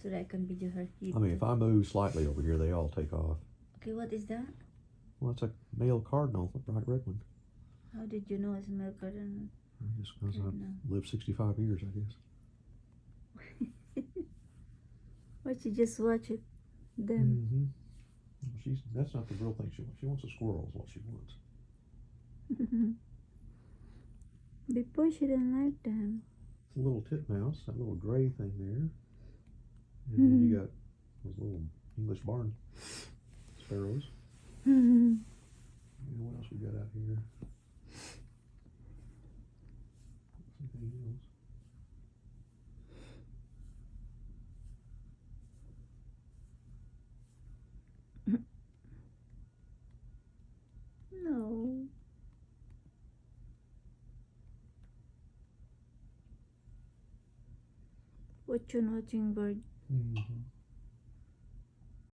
so that I can video her cute. I mean, if I move slightly over here, they all take off. Okay, what is that? Well, it's a male cardinal, a bright red one. How did you know it's a male cardinal? Just because Cardinal. I've lived 65 years, I guess. Why you just watch it? Them. Mm-hmm. That's not the real thing she wants. She wants a squirrel is what she wants. Before she didn't like them. It's a little titmouse, that little gray thing there. And then you got those little English barn sparrows. And what else we got out here? Something else. No. What you watching, bird? Mm-hmm.